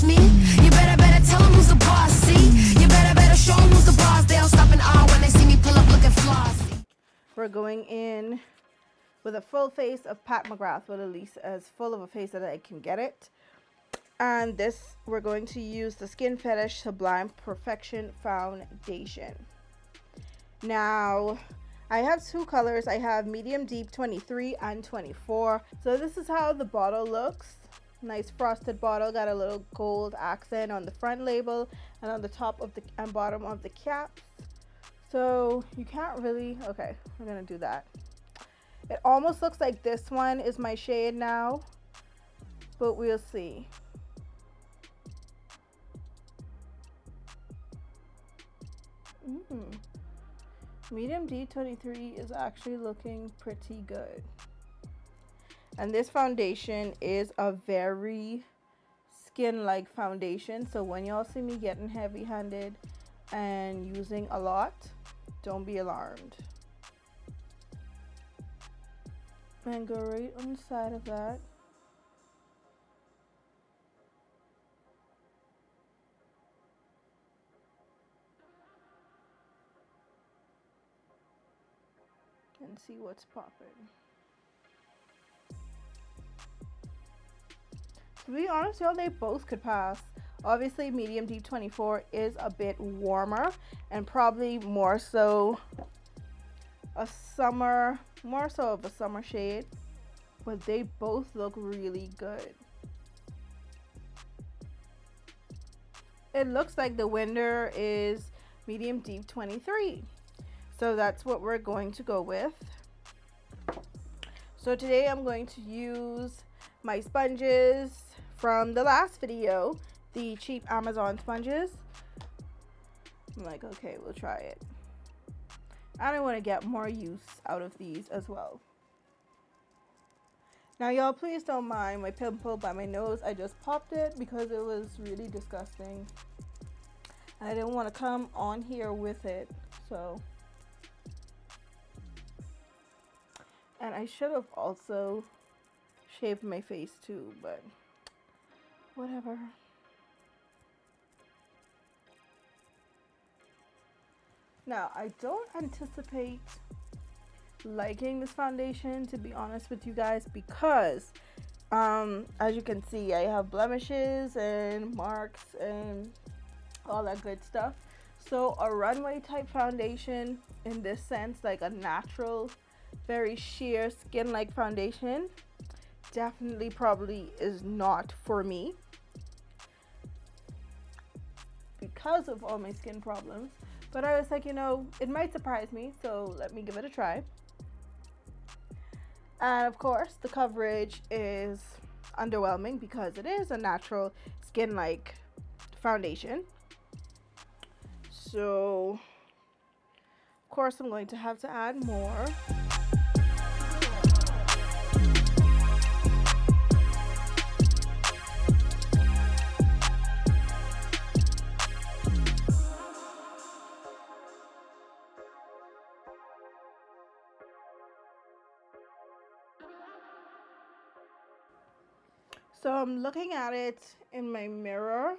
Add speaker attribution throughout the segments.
Speaker 1: boss me. You better tell them who's the boss, see. You better show them who's the boss. They'll stop and awe when they see me pull up looking flossy.
Speaker 2: We're going in with a full face of Pat McGrath, well, at least as full of a face that I can get it. And this, we're going to use the Skin Fetish Sublime Perfection Foundation. Now, I have two colors. I have medium deep 23 and 24. So this is how the bottle looks. Nice frosted bottle, got a little gold accent on the front label and on the top of the and bottom of the caps. So you can't really, okay, we're gonna do that. It almost looks like this one is my shade now, but we'll see. Medium D23 is actually looking pretty good. And this foundation is a very skin-like foundation. So when y'all see me getting heavy-handed and using a lot, don't be alarmed. And go right on the side of that. And see what's popping. To be honest, y'all, they both could pass. Obviously, medium deep 24 is a bit warmer and probably more so a summer, more so of a summer shade, but they both look really good. It looks like the winner is medium deep 23. So that's what we're going to go with. So today I'm going to use my sponges from the last video, the cheap Amazon sponges. I'm like, okay, we'll try it. And I want to get more use out of these as well. Now y'all, please don't mind my pimple by my nose. I just popped it because it was really disgusting. And I didn't want to come on here with it, so. And I should have also shaved my face too, but whatever. Now, I don't anticipate liking this foundation, to be honest with you guys, because as you can see, I have blemishes and marks and all that good stuff. So a runway type foundation in this sense, like a natural, very sheer skin-like foundation, definitely probably is not for me because of all my skin problems. But I was like, you know, it might surprise me, so let me give it a try. And of course, the coverage is underwhelming because it is a natural skin-like foundation. So, of course, I'm going to have to add more. So I'm looking at it in my mirror.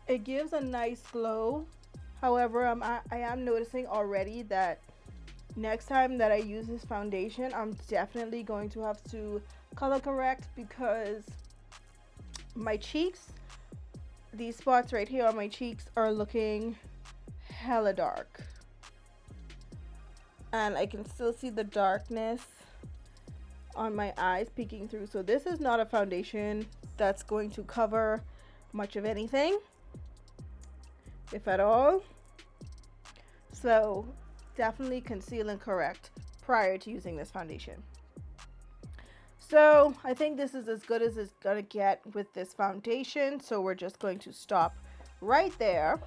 Speaker 2: It gives a nice glow. However, I am noticing already that next time that I use this foundation, I'm definitely going to have to color correct because my cheeks, these spots right here on my cheeks, are looking hella dark. And I can still see the darkness on my eyes peeking through. So this is not a foundation that's going to cover much of anything, if at all. So definitely conceal and correct prior to using this foundation. So I think this is as good as it's gonna get with this foundation, so we're just going to stop right there.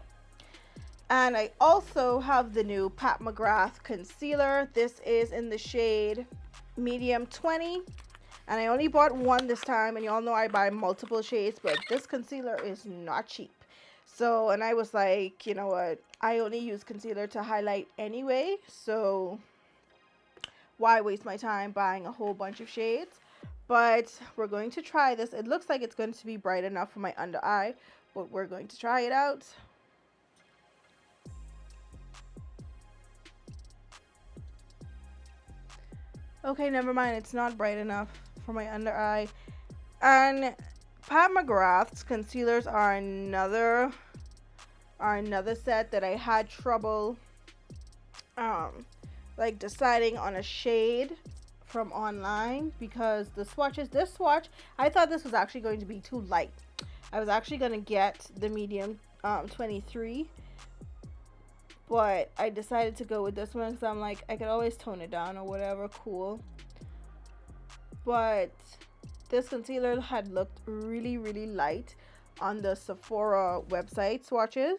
Speaker 2: And I also have the new Pat McGrath concealer. This is in the shade medium 20, and I only bought one this time, and y'all know I buy multiple shades, but this concealer is not cheap. So, and I was like, you know what, I only use concealer to highlight anyway, so why waste my time buying a whole bunch of shades? But we're going to try this. It looks like it's going to be bright enough for my under eye, but we're going to try it out. Okay, never mind. It's not bright enough for my under eye. And Pat McGrath's concealers are another set that I had trouble like deciding on a shade from online, because the swatches, this swatch, I thought this was actually going to be too light. I was actually going to get the medium 23, but I decided to go with this one because I'm like, I could always tone it down or whatever, cool. But this concealer had looked really, really light on the Sephora website swatches,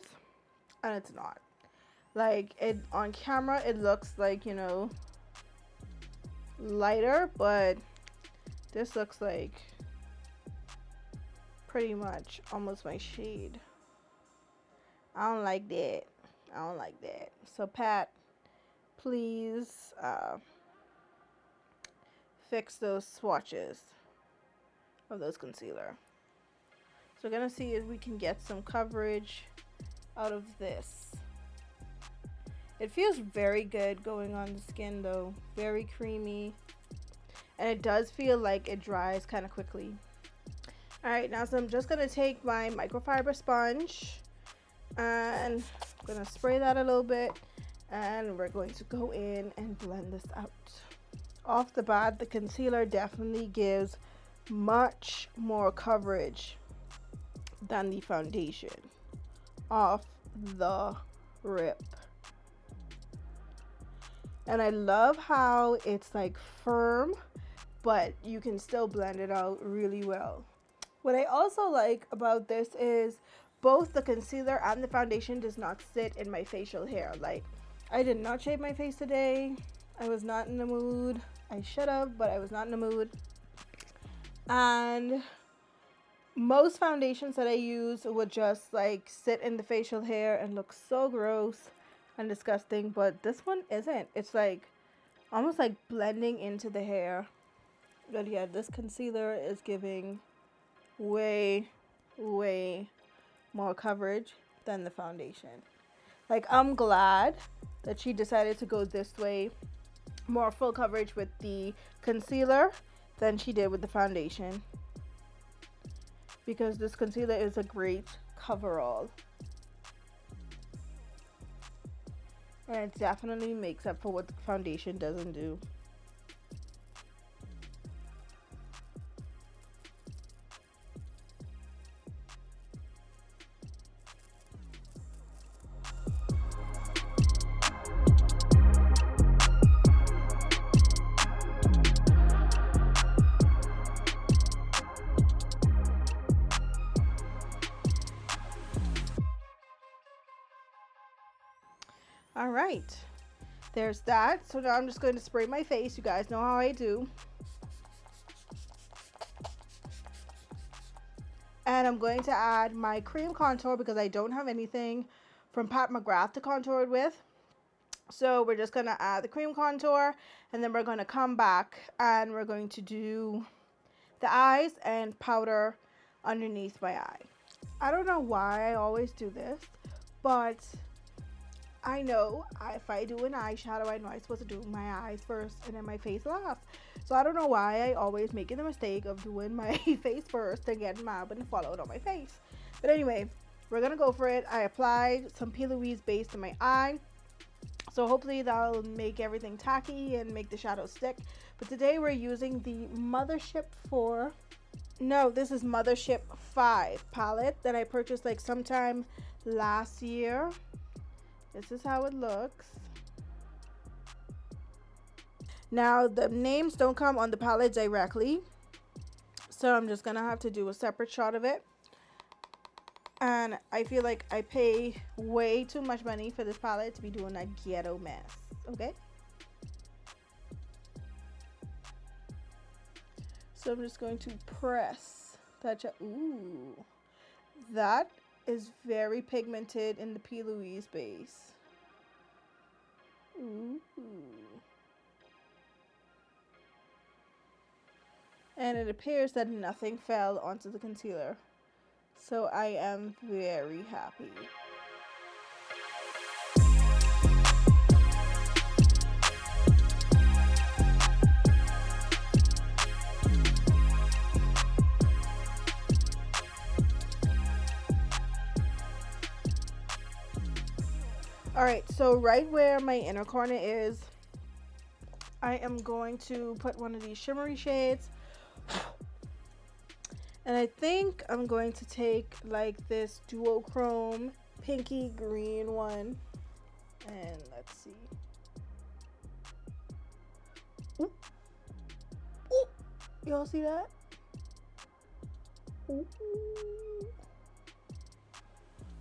Speaker 2: and it's not. Like, it on camera, it looks like, you know, lighter, but this looks like pretty much almost my shade. I don't like that. I don't like that. So Pat, please fix those swatches of those concealer. So we're gonna see if we can get some coverage out of this. It feels very good going on the skin though, very creamy, and it does feel like it dries kind of quickly. Alright, now so I'm just gonna take my microfiber sponge and I'm gonna spray that a little bit, and we're going to go in and blend this out. Off the bat, the concealer definitely gives much more coverage than the foundation off the rip. And I love how it's like firm, but you can still blend it out really well. What I also like about this is both the concealer and the foundation does not sit in my facial hair. Like, I did not shave my face today. I was not in the mood. I should have, but I was not in the mood. And most foundations that I use would just like sit in the facial hair and look so gross and disgusting, but this one isn't. It's like almost like blending into the hair. But yeah, this concealer is giving way more coverage than the foundation. Like, I'm glad that she decided to go this way, more full coverage with the concealer than she did with the foundation, because this concealer is a great coverall. And it definitely makes up for what the foundation doesn't do. All right, there's that. So now I'm just going to spray my face. You guys know how I do. And I'm going to add my cream contour because I don't have anything from Pat McGrath to contour it with. So we're just going to add the cream contour, and then we're going to come back and we're going to do the eyes and powder underneath my eye. I don't know why I always do this, but I know if I do an eyeshadow, I know I'm supposed to do my eyes first and then my face last. So I don't know why I always making the mistake of doing my face first and getting mad and followed on my face. But anyway, we're going to go for it. I applied some P. Louise base to my eye. So hopefully that'll make everything tacky and make the shadow stick. But today we're using the Mothership 4. No, this is Mothership 5 palette that I purchased like sometime last year. This is how it looks. Now, the names don't come on the palette directly, so I'm just gonna have to do a separate shot of it. And I feel like I pay way too much money for this palette to be doing a ghetto mess, okay? So I'm just going to press that. Ooh, that is very pigmented in the P. Louise base. Ooh. And it appears that nothing fell onto the concealer. So I am very happy. Alright, so right where my inner corner is, I am going to put one of these shimmery shades. And I think I'm going to take like this duochrome pinky green one. And let's see. Ooh. Ooh. Y'all see that? Ooh.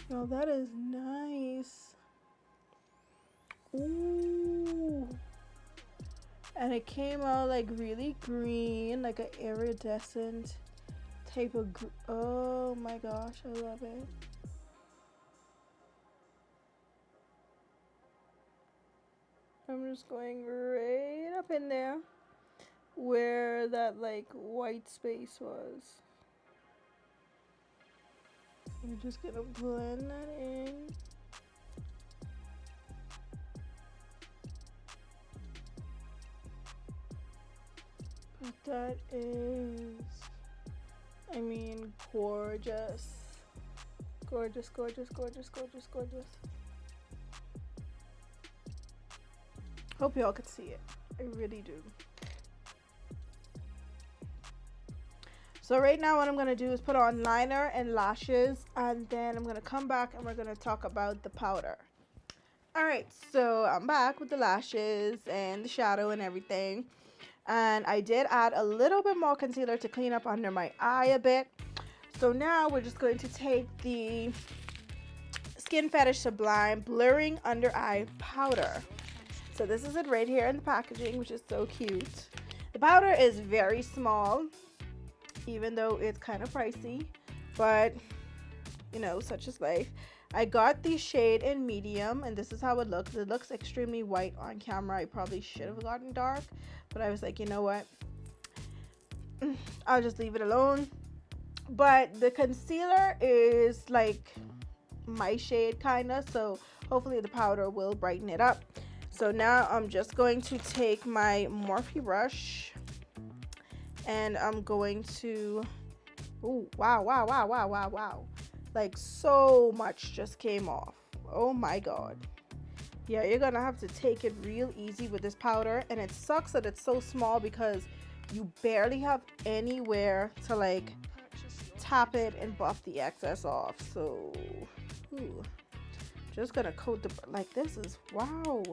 Speaker 2: Yo, that is nice. Ooh. And it came out like really green, like an iridescent type of oh my gosh, I love it. I'm just going right up in there where that like white space was. I'm just gonna blend that in. But that is, I mean, gorgeous. Gorgeous, gorgeous, gorgeous, gorgeous, gorgeous. Hope y'all could see it. I really do. So right now what I'm going to do is put on liner and lashes, and then I'm going to come back and we're going to talk about the powder. Alright, so I'm back with the lashes and the shadow and everything. And I did add a little bit more concealer to clean up under my eye a bit. So now we're just going to take the Skin Fetish Sublime Blurring Under Eye Powder. So this is it right here in the packaging, which is so cute. The powder is very small, even though it's kind of pricey, but you know, such is life. I got the shade in medium, and this is how it looks. It looks extremely white on camera. I probably should have gotten dark, but I was like, you know what? I'll just leave it alone. But the concealer is like my shade kind of, so hopefully the powder will brighten it up. So now I'm just going to take my Morphe brush and I'm going to, oh, wow, wow, wow, wow, wow, wow. Like so much just came off. Oh my God. Yeah, you're gonna have to take it real easy with this powder, and it sucks that it's so small because you barely have anywhere to like tap it and buff the excess off. So just gonna coat the, like, this is, wow,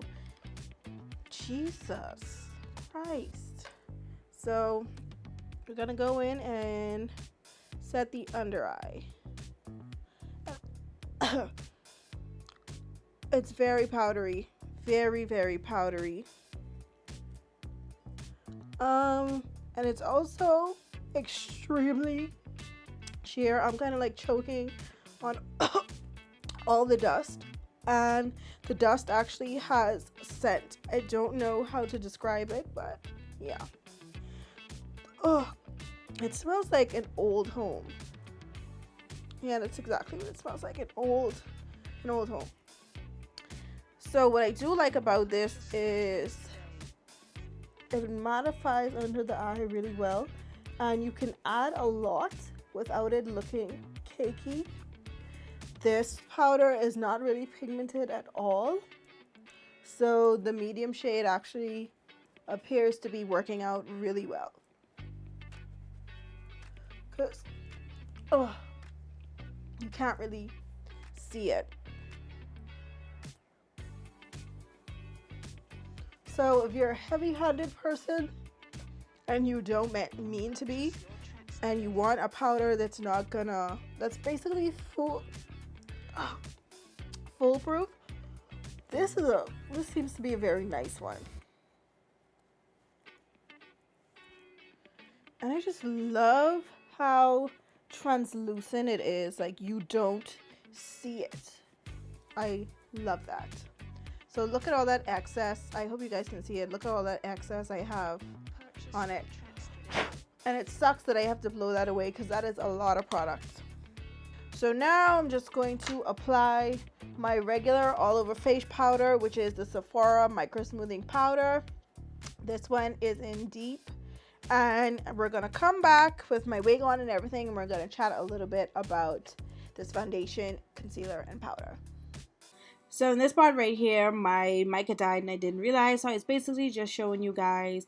Speaker 2: Jesus Christ. So we're gonna go in and set the under eye. It's very powdery, very, very powdery. And it's also extremely sheer. I'm kind of like choking on all the dust, and the dust actually has scent. I don't know how to describe it, but yeah. Oh, it smells like an old home. Yeah, that's exactly what it smells like, an old home. So what I do like about this is it mattifies under the eye really well, and you can add a lot without it looking cakey. This powder is not really pigmented at all, so the medium shade actually appears to be working out really well. Because, oh, you can't really see it. So if you're a heavy-handed person and you don't mean to be, and you want a powder that's not gonna, that's basically foolproof, this seems to be a very nice one. And I just love how translucent it is. Like, you don't see it. I love that. So look at all that excess. I hope you guys can see it. Look at all that excess I have on it. And it sucks that I have to blow that away because that is a lot of products. So now I'm just going to apply my regular all over face powder, which is the Sephora Micro Smoothing Powder. This one is in deep. And we're going to come back with my wig on and everything, and we're going to chat a little bit about this foundation, concealer, and powder. So in this part right here, my mic had died and I didn't realize. So it's basically just showing you guys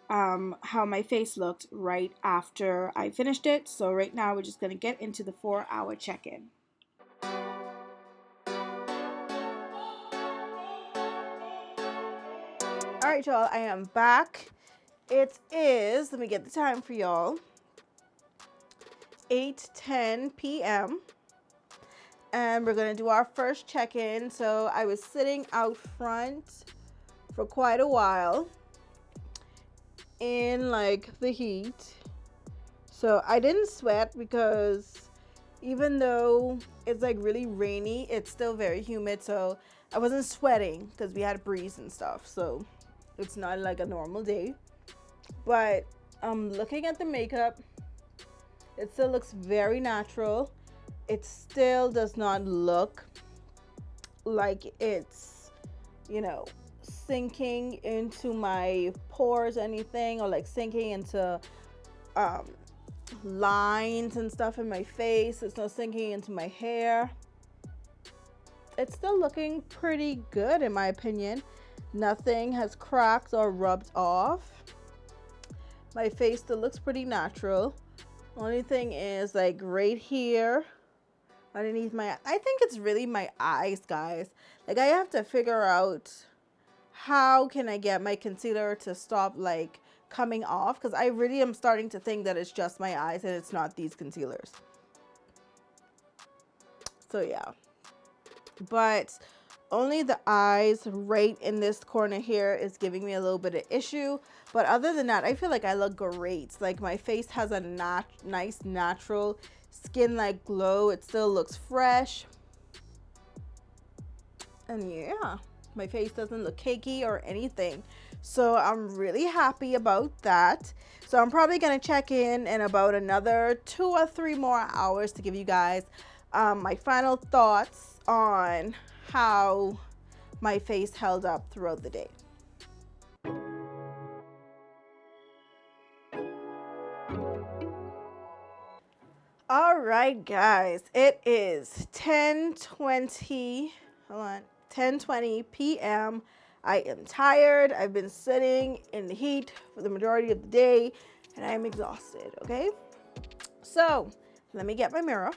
Speaker 2: how my face looked right after I finished it. So right now we're just going to get into the 4-hour check-in. All right, y'all, I am back. It is, let me get the time for y'all, 8:10 p.m. and we're gonna do our first check-in. So I was sitting out front for quite a while in like the heat. So I didn't sweat because even though it's like really rainy, it's still very humid. So I wasn't sweating because we had a breeze and stuff. So it's not like a normal day. But looking at the makeup, it still looks very natural. It still does not look like it's, you know, sinking into my pores, anything, or like sinking into lines and stuff in my face. It's not sinking into my hair. It's still looking pretty good in my opinion. Nothing has cracked or rubbed off. My face still looks pretty natural. Only thing is like right here underneath my, I think it's really my eyes, guys. Like I have to figure out how can I get my concealer to stop like coming off, because I really am starting to think that it's just my eyes and it's not these concealers. So yeah, but only the eyes right in this corner here is giving me a little bit of issue. But other than that, I feel like I look great. Like my face has a nice natural skin-like glow. It still looks fresh. And yeah, my face doesn't look cakey or anything. So I'm really happy about that. So I'm probably going to check in about another 2 or 3 more hours to give you guys my final thoughts on how my face held up throughout the day. All right, guys, it is 10:20 p.m. I am tired. I've been sitting in the heat for the majority of the day and I'm exhausted, okay? So let me get my mirror.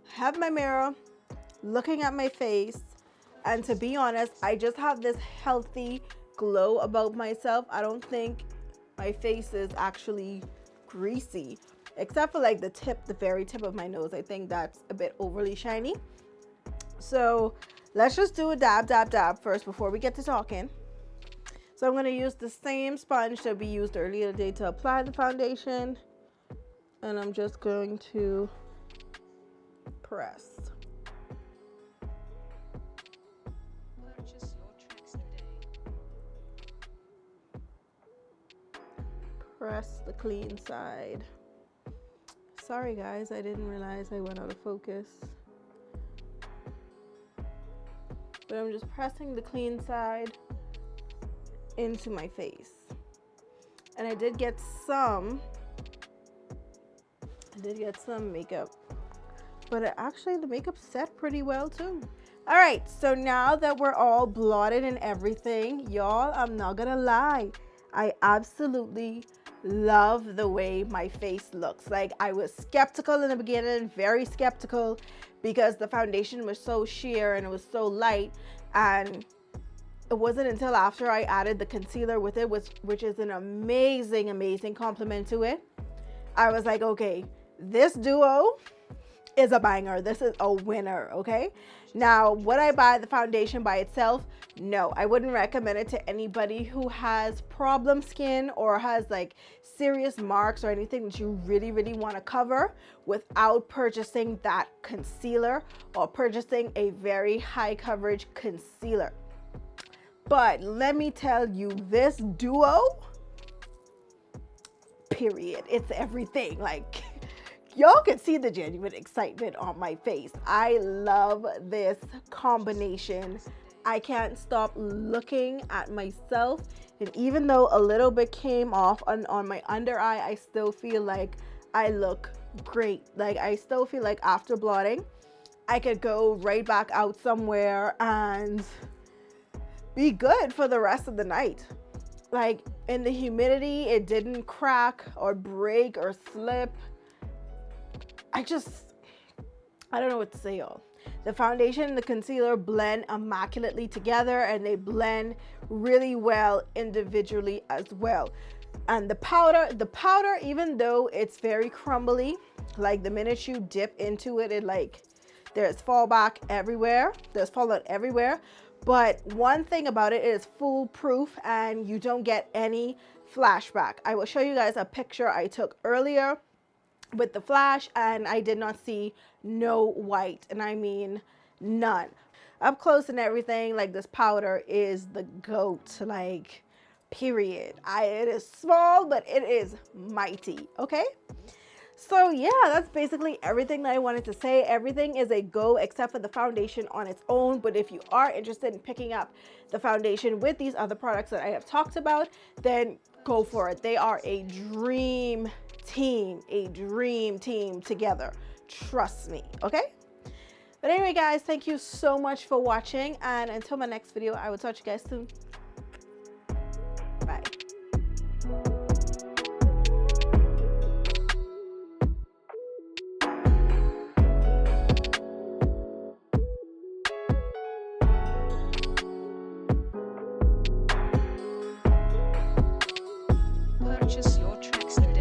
Speaker 2: I have my mirror looking at my face, and to be honest, I just have this healthy glow about myself. I don't think my face is actually greasy, except for like the very tip of my nose. I think that's a bit overly shiny. So let's just do a dab first before we get to talking. So I'm going to use the same sponge that we used earlier today to apply the foundation, and I'm just going to press. Press the clean side. Sorry guys, I didn't realize I went out of focus. But I'm just pressing the clean side into my face. And I did get some makeup. But actually the makeup set pretty well too. All right, so now that we're all blotted and everything, y'all, I'm not gonna lie. I absolutely love the way my face looks. Like I was skeptical in the beginning, very skeptical, because the foundation was so sheer and it was so light, and it wasn't until after I added the concealer with it, which is an amazing compliment to it, I was like, okay, this duo is a banger. This is a winner, okay? Now, would I buy the foundation by itself? No, I wouldn't recommend it to anybody who has problem skin or has like serious marks or anything that you really want to cover without purchasing that concealer or purchasing a very high coverage concealer. But let me tell you, this duo period. It's everything. Like, y'all can see the genuine excitement on my face. I love this combination. I can't stop looking at myself. And even though a little bit came off on my under eye, I still feel like I look great. Like, I still feel like after blotting, I could go right back out somewhere and be good for the rest of the night. Like, in the humidity, it didn't crack or break or slip. I don't know what to say, y'all. The foundation and the concealer blend immaculately together, and they blend really well individually as well. And the powder, even though it's very crumbly, like the minute you dip into it, there's fallback everywhere. There's fallout everywhere. But one thing about it is foolproof, and you don't get any flashback. I will show you guys a picture I took earlier with the flash, and I did not see no white, and I mean none. Up close and everything, like, this powder is the GOAT, like, period. It is small, but it is mighty, okay? So yeah, that's basically everything that I wanted to say. Everything is a go except for the foundation on its own. But if you are interested in picking up the foundation with these other products that I have talked about, then go for it. They are a dream team together. Trust me, okay? But anyway, guys, thank you so much for watching. And until my next video, I will talk to you guys soon. Bye.
Speaker 3: Purchase your tracks today.